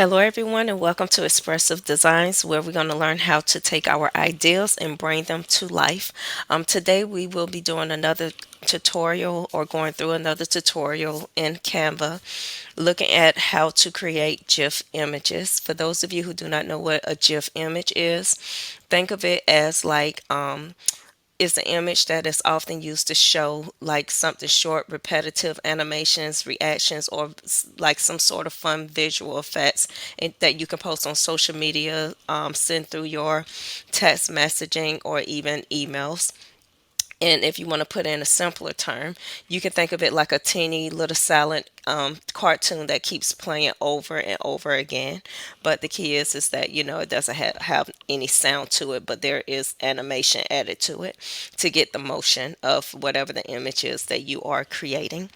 Hello, everyone, and welcome to Expressive Designs, where we're going to learn how to take our ideas and bring them to life. Today, we will be doing another tutorial or going through another tutorial in Canva, looking at how to create GIF images. For those of you who do not know what a GIF image is, think of it as is the image that is often used to show like something short, repetitive animations, reactions, or like some sort of fun visual effects that you can post on social media, send through your text messaging, or even emails. And if you want to put in a simpler term, you can think of it like a teeny little silent cartoon that keeps playing over and over again. But the key is that it doesn't have any sound to it, but there is animation added to it to get the motion of whatever the image is that you are creating.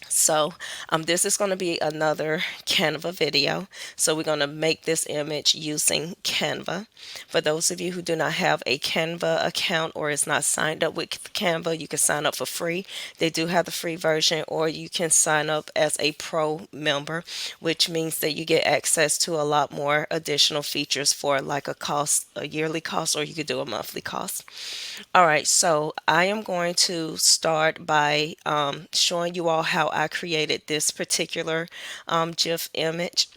So this is going to be another Canva video. So we're going to make this image using Canva. For those of you who do not have a Canva account or is not signed up with Canva, you can sign up for free. They do have the free version, or you can sign up as a pro member, which means that you get access to a lot more additional features for like a yearly cost, or you could do a monthly cost. All right, so I am going to start by showing you all how I created this particular GIF image.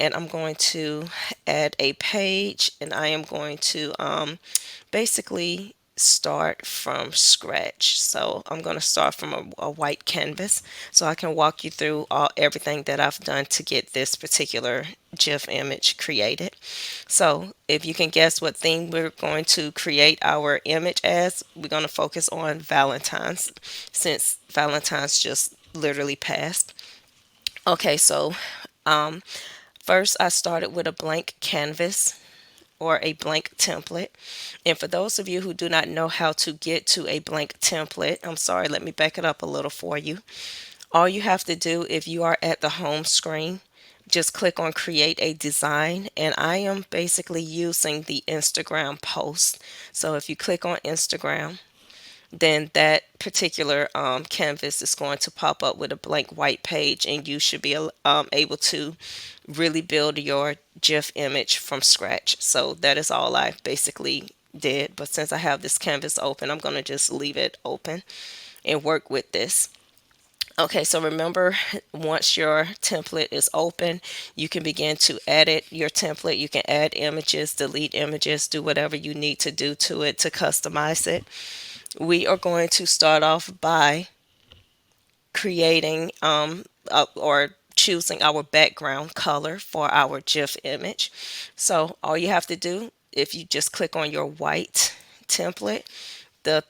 And I'm going to add a page, and I am going to basically start from scratch. So I'm going to start from a white canvas so I can walk you through everything that I've done to get this particular GIF image created. So if you can guess what theme we're going to create our image as, we're going to focus on Valentine's, since Valentine's just literally passed. Okay, so um, first I started with a blank canvas or a blank template. And for those of you who do not know how to get to a blank template, I'm sorry, let me back it up a little for you. All you have to do, if you are at the home screen, just click on create a design, and I am basically using the Instagram post. So if you click on Instagram, then that particular canvas is going to pop up with a blank white page, and you should be able to really build your GIF image from scratch. So that is all I basically did. But since I have this canvas open, I'm going to just leave it open and work with this. Okay, so remember, once your template is open, you can begin to edit your template. You can add images, delete images, do whatever you need to do to it to customize it. We are going to start off by creating or choosing our background color for our GIF image. So all you have to do, if you just click on your white template, the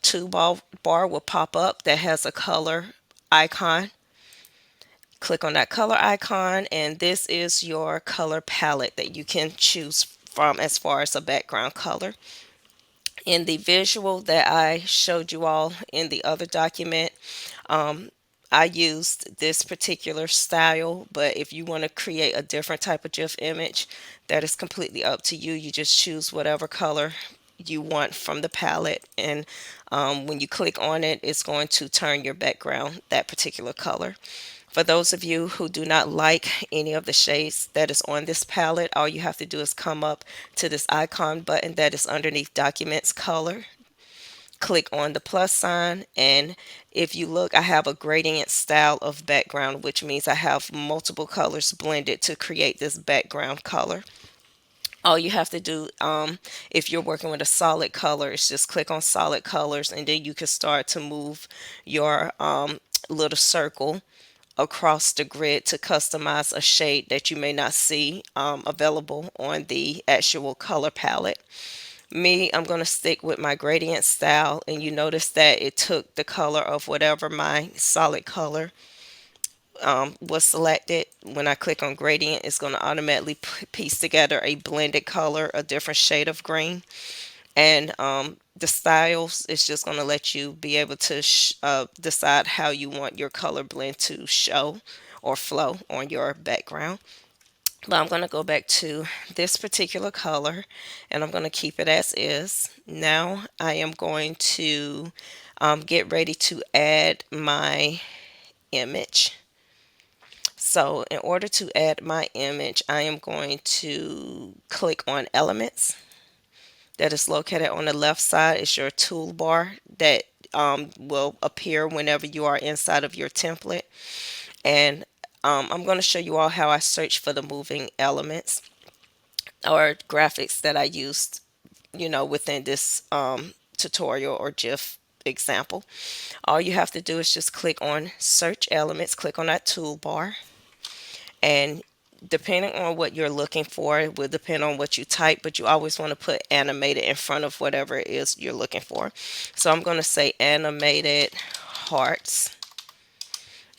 bar will pop up that has a color icon. Click on that color icon, and this is your color palette that you can choose from as far as a background color. In the visual that I showed you all in the other document, I used this particular style, but if you want to create a different type of GIF image, that is completely up to you. You just choose whatever color you want from the palette, and when you click on it, it's going to turn your background that particular color. For those of you who do not like any of the shades that is on this palette, all you have to do is come up to this icon button that is underneath Documents Color. Click on the plus sign, and if you look, I have a gradient style of background, which means I have multiple colors blended to create this background color. All you have to do, if you're working with a solid color, is just click on solid colors, and then you can start to move your little circle across the grid to customize a shade that you may not see available on the actual color palette. Me, I'm going to stick with my gradient style, and you notice that it took the color of whatever my solid color was selected. When I click on gradient, it's going to automatically piece together a blended color, a different shade of green. And the styles is just going to let you be able to decide how you want your color blend to show or flow on your background. But I'm going to go back to this particular color, and I'm going to keep it as is. Now I am going to get ready to add my image. So in order to add my image, I am going to click on Elements. That is located on the left side. Is your toolbar that will appear whenever you are inside of your template. And I'm going to show you all how I search for the moving elements or graphics that I used, within this tutorial or GIF example. All you have to do is just click on Search Elements, click on that toolbar, and depending on what you're looking for, it will depend on what you type, but you always want to put animated in front of whatever it is you're looking for. So I'm going to say animated hearts.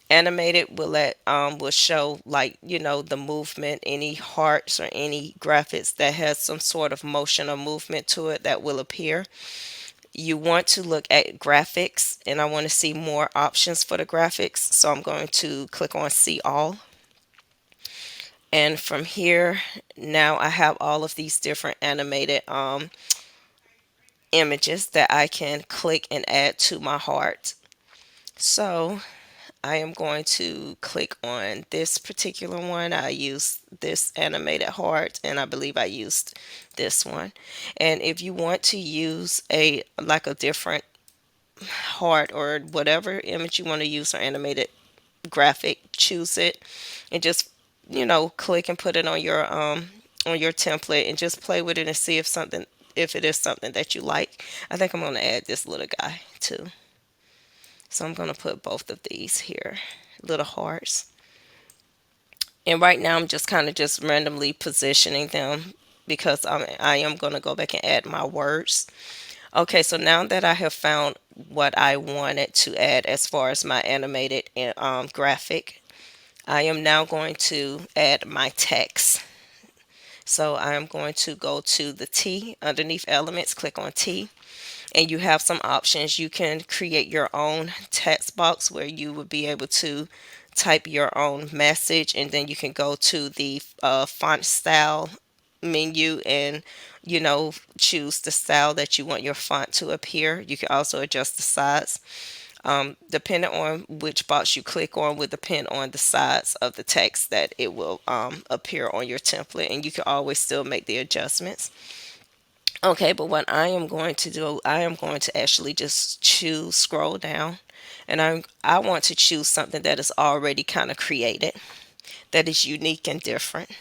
Animated will show, like, the movement, any hearts or any graphics that has some sort of motion or movement to it that will appear. You want to look at graphics, and I want to see more options for the graphics, so I'm going to click on See All. And from here, now I have all of these different animated images that I can click and add to my heart. So I am going to click on this particular one. I used this animated heart, and I believe I used this one. And if you want to use a different heart or whatever image you want to use or animated graphic, choose it and just click and put it on your template and just play with it and see if it is something that you like. I think I'm going to add this little guy too. So I'm going to put both of these here, little hearts. And right now I'm just kind of just randomly positioning them because I am going to go back and add my words. Okay, so now that I have found what I wanted to add as far as my animated graphic, I am now going to add my text. So I am going to go to the T underneath Elements, click on T, and you have some options. You can create your own text box where you would be able to type your own message, and then you can go to the font style menu and choose the style that you want your font to appear. You can also adjust the size. Depending on which box you click on will depend on the size of the text that it will appear on your template, and you can always still make the adjustments. Okay, but what I am going to do, I am going to actually just scroll down, and I want to choose something that is already kind of created, that is unique and different.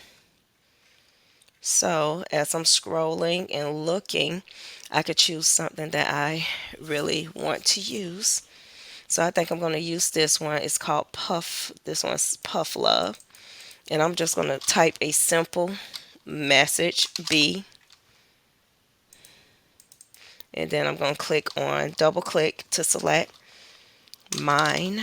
So as I'm scrolling and looking, I could choose something that I really want to use. So I think I'm going to use this one. It's called Puff. This one's Puff Love. And I'm just going to type a simple message, B. And then I'm going to double click to select mine.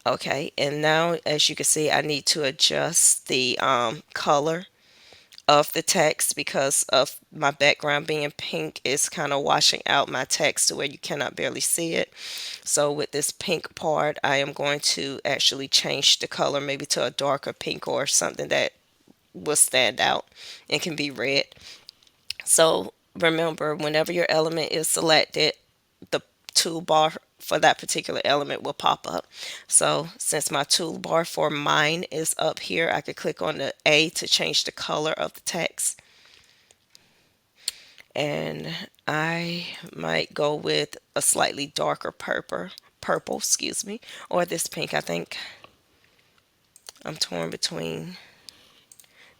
Okay, and now as you can see, I need to adjust the color of the text because of my background being pink. Is kind of washing out my text to where you cannot barely see it. So with this pink part, I am going to actually change the color maybe to a darker pink or something that will stand out and can be read. So remember, whenever your element is selected, the toolbar for that particular element will pop up. So since my toolbar for mine is up here, I could click on the A to change the color of the text. And I might go with a slightly darker purple, excuse me, or this pink. I think I'm torn between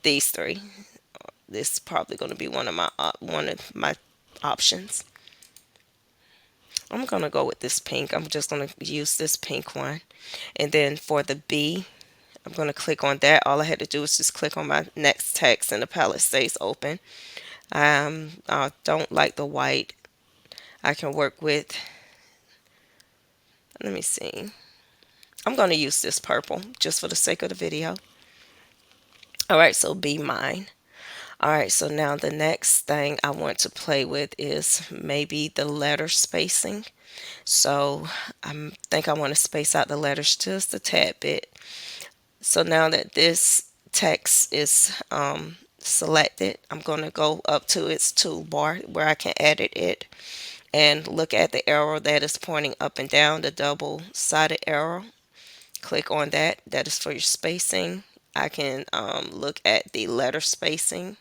these three. This is probably going to be one of my options. I'm going to go with this pink. I'm just going to use this pink one. And then for the B, I'm going to click on that. All I had to do was just click on my next text and the palette stays open. I don't like the white. I can work with, let me see. I'm going to use this purple just for the sake of the video. All right, so be mine. All right, so now the next thing I want to play with is maybe the letter spacing. So I think I want to space out the letters just a tad bit. So now that this text is selected, I'm going to go up to its toolbar where I can edit it and look at the arrow that is pointing up and down, the double-sided arrow. Click on that. That is for your spacing. I can look at the letter spacing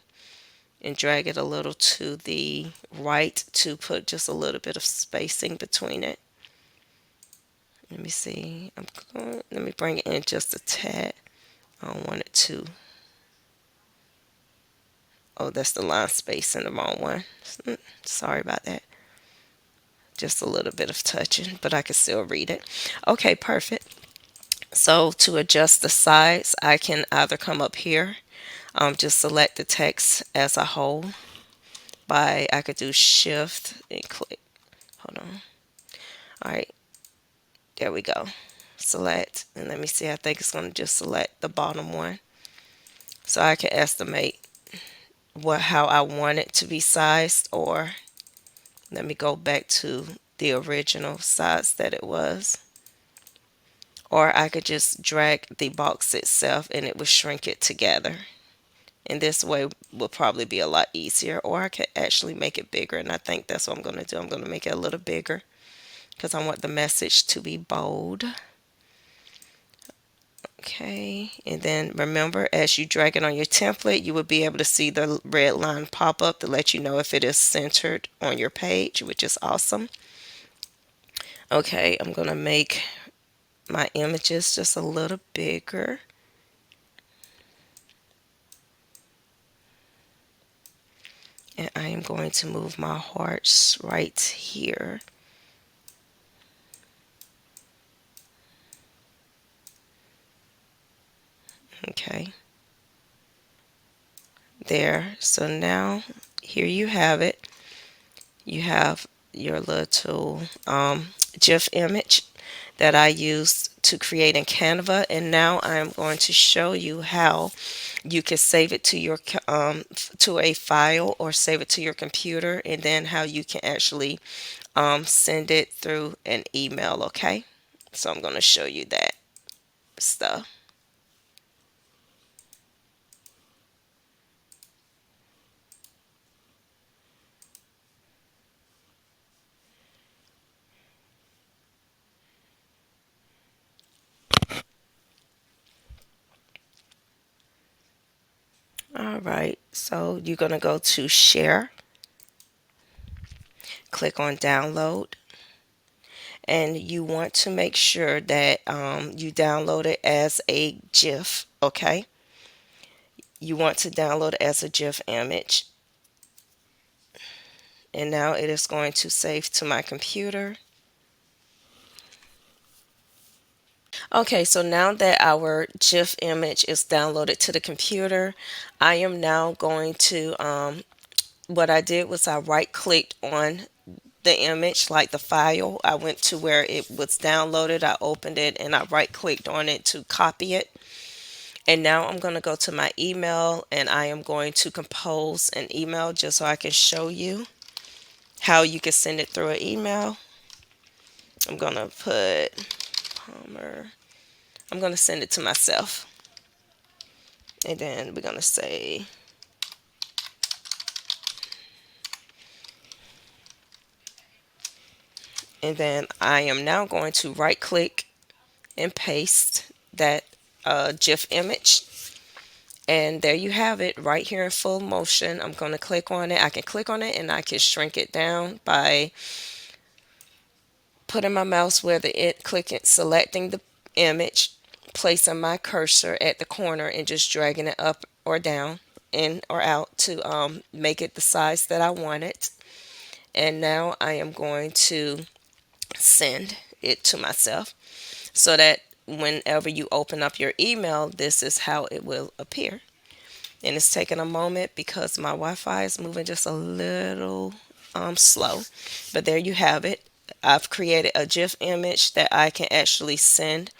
and drag it a little to the right to put just a little bit of spacing between it. Let me see. Let me bring it in just a tad. I don't want it to. Oh, that's the line space in the wrong one. Sorry about that. Just a little bit of touching, but I can still read it. Okay, perfect. So to adjust the size, I can either come up here, just select the text as a whole I could do shift and click. Hold on. All right, there we go. Select, and let me see, I think it's going to just select the bottom one. So I can estimate how I want it to be sized, or let me go back to the original size that it was. Or I could just drag the box itself and it would shrink it together. And this way will probably be a lot easier. Or I could actually make it bigger, and I think that's what I'm going to do. I'm going to make it a little bigger because I want the message to be bold. Okay, and then remember, as you drag it on your template, you will be able to see the red line pop up to let you know if it is centered on your page, which is awesome. Okay, I'm going to make my images just a little bigger. And I am going to move my hearts right here. Okay. There. So now here you have it. You have your little GIF image that I used to create in Canva, and now I'm going to show you how you can save it to your to a file or save it to your computer, and then how you can actually send it through an email. Okay, so I'm going to show you that stuff. All right, so you're going to go to share, click on download, and you want to make sure that you download it as a GIF. Okay, you want to download it as a GIF image, and now it is going to save to my computer. Okay, so now that our GIF image is downloaded to the computer, I am now going to, what I did was I right clicked on the image, like the file. I went to where it was downloaded, I opened it, and I right clicked on it to copy it. And now I'm going to go to my email, and I am going to compose an email just so I can show you how you can send it through an email. I'm going to put Palmer. I'm going to send it to myself. And then we're going to say, and then I am now going to right click and paste that GIF image. And there you have it right here in full motion. I'm going to click on it. I can click on it and I can shrink it down by putting my mouse where clicking, selecting the image, placing my cursor at the corner and just dragging it up or down, in or out to make it the size that I want it. And now I am going to send it to myself so that whenever you open up your email, this is how it will appear. And it's taking a moment because my Wi-Fi is moving just a little slow. But there you have it. I've created a GIF image that I can actually send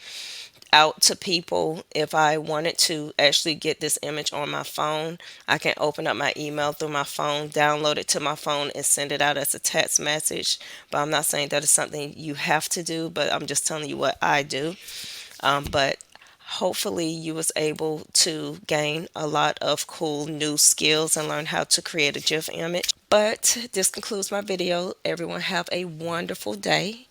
out to people. If I wanted to actually get this image on my phone, I can open up my email through my phone, download it to my phone, and send it out as a text message. But I'm not saying that is something you have to do, but I'm just telling you what I do. But hopefully you was able to gain a lot of cool new skills and learn how to create a GIF image. But this concludes my video. Everyone have a wonderful day.